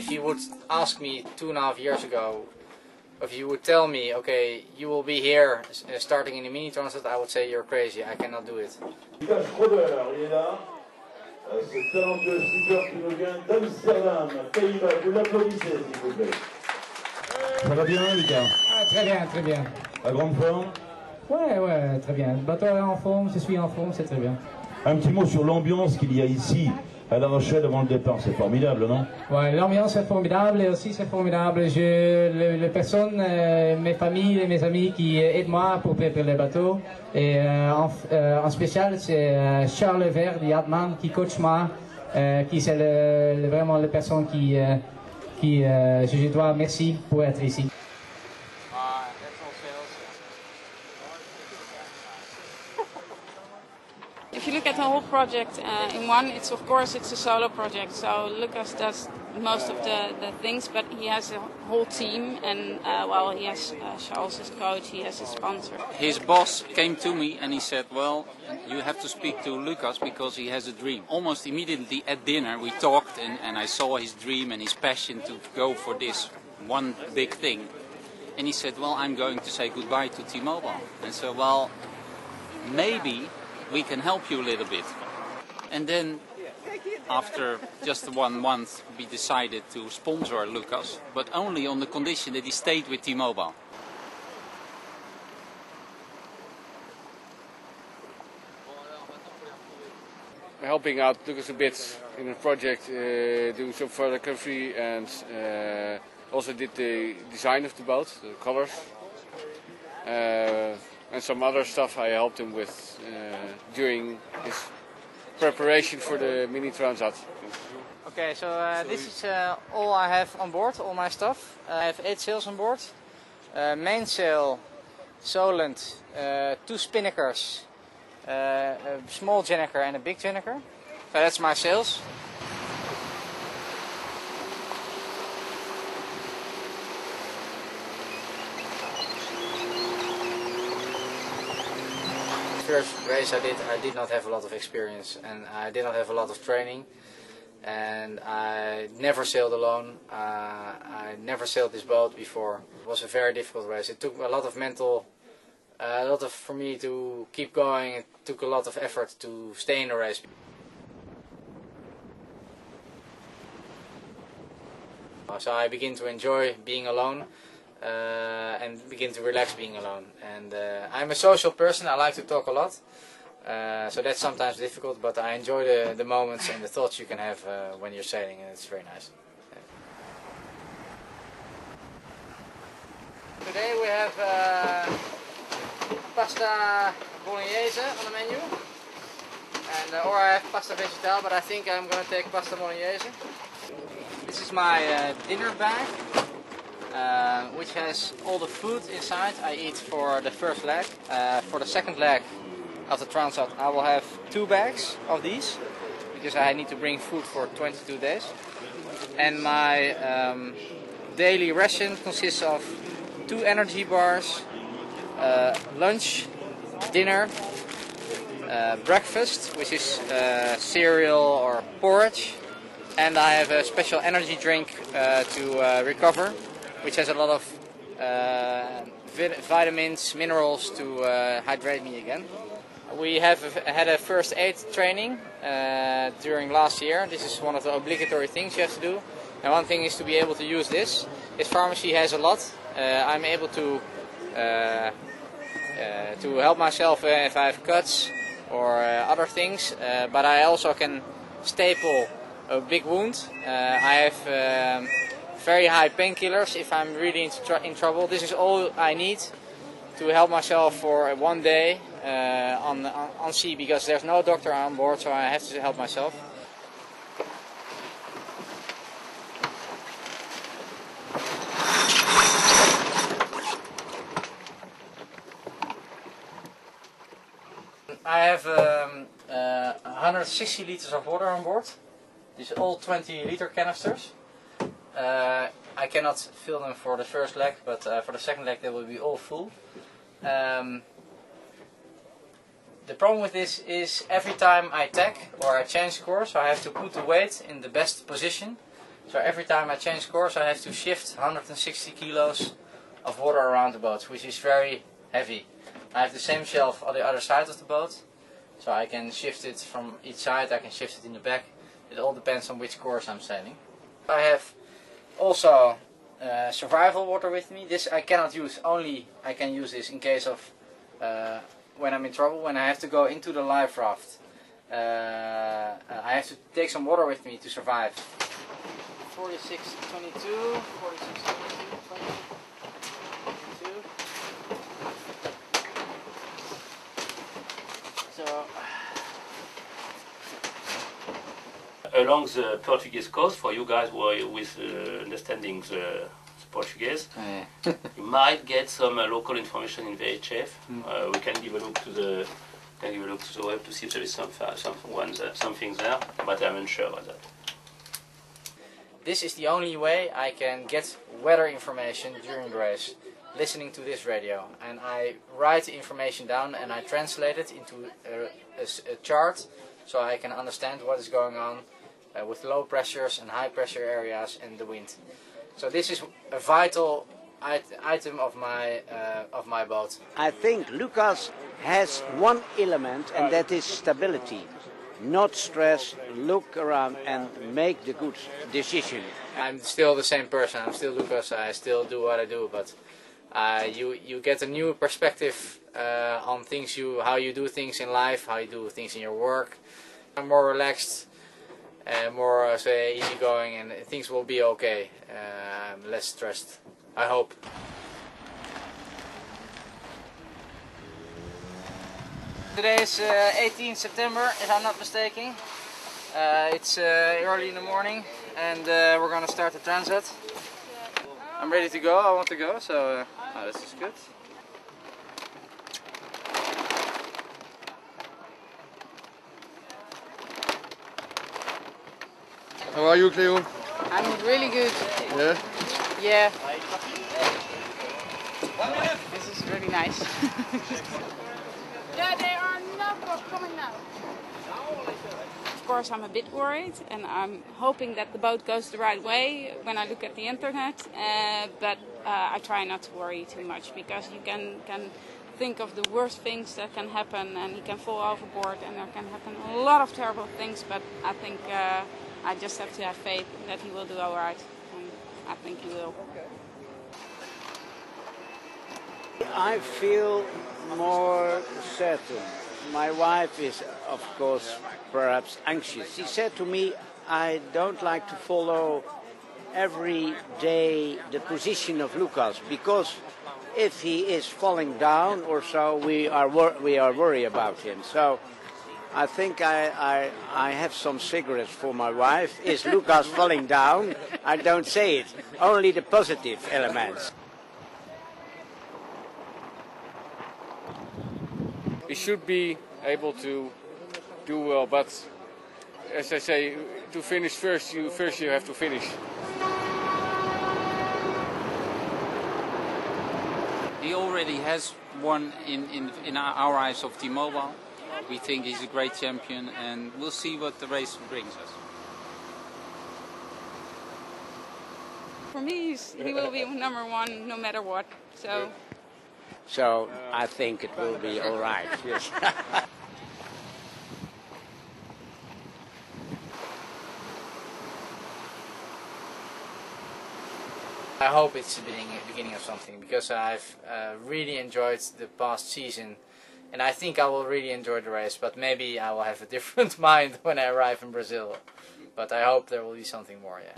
if you would ask me 2.5 years ago, if you would tell me, okay, you will be here starting in the mini Transat, I would say you're crazy, I cannot do it. Schroder, il est là. Ce talentueux skipper qui nous vient d'Amsterdam, Pays-Bas. Vous l'applaudissez, s'il vous plaît. Ça va bien, Lucas? Ah, très bien, très bien. À grande forme? Ouais, très bien. Le bateau est en forme, je suis en forme, c'est très bien. Un petit mot sur l'ambiance qu'il y a ici, à La Rochelle, avant le départ. C'est formidable, non? Ouais, l'ambiance est formidable et aussi c'est formidable. Les personnes, mes familles et mes amis qui aident moi pour préparer le bateau. Et en spécial, c'est Charles Vert, Yatman, qui coach moi, qui c'est vraiment la personne qui je dois merci pour être ici. If you look at the whole project in one, it's of course it's a solo project. So Lucas does most of the things, but he has a whole team, and well, he has Charles as coach, he has a sponsor. His boss came to me and he said, well, you have to speak to Lucas because he has a dream. Almost immediately at dinner we talked and I saw his dream and his passion to go for this one big thing. And he said, well, I'm going to say goodbye to T-Mobile. And so, well, maybe we can help you a little bit. And then after just 1 month we decided to sponsor Lucas, but only on the condition that he stayed with T-Mobile. Helping out Lucas a bit in the project, doing some photography and also did the design of the boat, the colors. And some other stuff I helped him with during his preparation for the mini Transat. Okay, so this is all I have on board, all my stuff. I have 8 sails on board. Mainsail, Solent, 2 spinnakers, a small gennaker and a big gennaker. So that's my sails. First race I did not have a lot of experience and I did not have a lot of training, and I never sailed alone. I never sailed this boat before. It was a very difficult race. It took a lot of for me to keep going. It took a lot of effort to stay in the race. So I begin to enjoy being alone. And begin to relax being alone. And I'm a social person, I like to talk a lot, so that's sometimes difficult, but I enjoy the moments and the thoughts you can have when you're sailing, and it's very nice. Today we have pasta bolognese on the menu, and or I have pasta vegetale, but I think I'm going to take pasta bolognese. This is my dinner bag. Which has all the food inside I eat for the first leg. For the second leg of the Transat I will have 2 bags of these, because I need to bring food for 22 days. And my daily ration consists of 2 energy bars, lunch, dinner, breakfast, which is cereal or porridge, and I have a special energy drink to recover, which has a lot of vitamins, minerals to hydrate me again. We have had a first aid training during last year. This is one of the obligatory things you have to do. And one thing is to be able to use this. This pharmacy has a lot. I'm able to help myself if I have cuts or other things. But I also can staple a big wound. I have very high painkillers if I'm really in trouble. This is all I need to help myself for 1 day on sea, because there's no doctor on board, so I have to help myself. I have 160 liters of water on board. These are all 20-liter canisters. I cannot fill them for the first leg, but for the second leg they will be all full. The problem with this is every time I tack or I change course, I have to put the weight in the best position. So every time I change course I have to shift 160 kilos of water around the boat, which is very heavy. I have the same shelf on the other side of the boat, so I can shift it from each side, I can shift it in the back. It all depends on which course I'm sailing. I have also survival water with me. This I cannot use, only I can use this in case of when I'm in trouble, when I have to go into the life raft. I have to take some water with me to survive. 46, 22, 46, 22, 22. So along the Portuguese coast, for you guys who are with understanding the Portuguese, you might get some local information in VHF. We can give a look to the web to see if there is something there, but I'm unsure about that. this is the only way I can get weather information during the race, listening to this radio. And I write the information down and I translate it into a chart so I can understand what is going on with low pressures and high pressure areas and the wind. So this is a vital item of my boat. I think Lucas has one element, and that is stability. Not stress, look around and make the good decision. I'm still the same person, I'm still Lucas, I still do what I do, but you get a new perspective on things, how you do things in life, how you do things in your work. I'm more relaxed, more easygoing, and things will be okay. I'm less stressed, I hope. Today is 18 September, if I'm not mistaken. It's early in the morning and we're gonna start the Transat. I'm ready to go, I want to go, so this is good. How are you, Cleo? I'm really good. Yeah? Yeah. This is really nice. Yeah, they are not coming now. Of course, I'm a bit worried, and I'm hoping that the boat goes the right way when I look at the internet. But I try not to worry too much, because you can think of the worst things that can happen, and he can fall overboard, and there can happen a lot of terrible things. But I think I just have to have faith that he will do all right, and I think he will. I feel more certain. My wife is, of course, perhaps anxious. She said to me, I don't like to follow every day the position of Lucas, because if he is falling down or so, we are worried about him. So I think I have some cigarettes for my wife. Is Lucas falling down? I don't say it, only the positive elements. He should be able to do well, but as I say, to finish first you have to finish. He already has won in our eyes of T-Mobile. We think he's a great champion, and we'll see what the race brings us. For me, he will be number one no matter what. So I think it will be all right. Yes. I hope it's the beginning of something, because I've really enjoyed the past season, and I think I will really enjoy the race, but maybe I will have a different mind when I arrive in Brazil. But I hope there will be something more, yeah.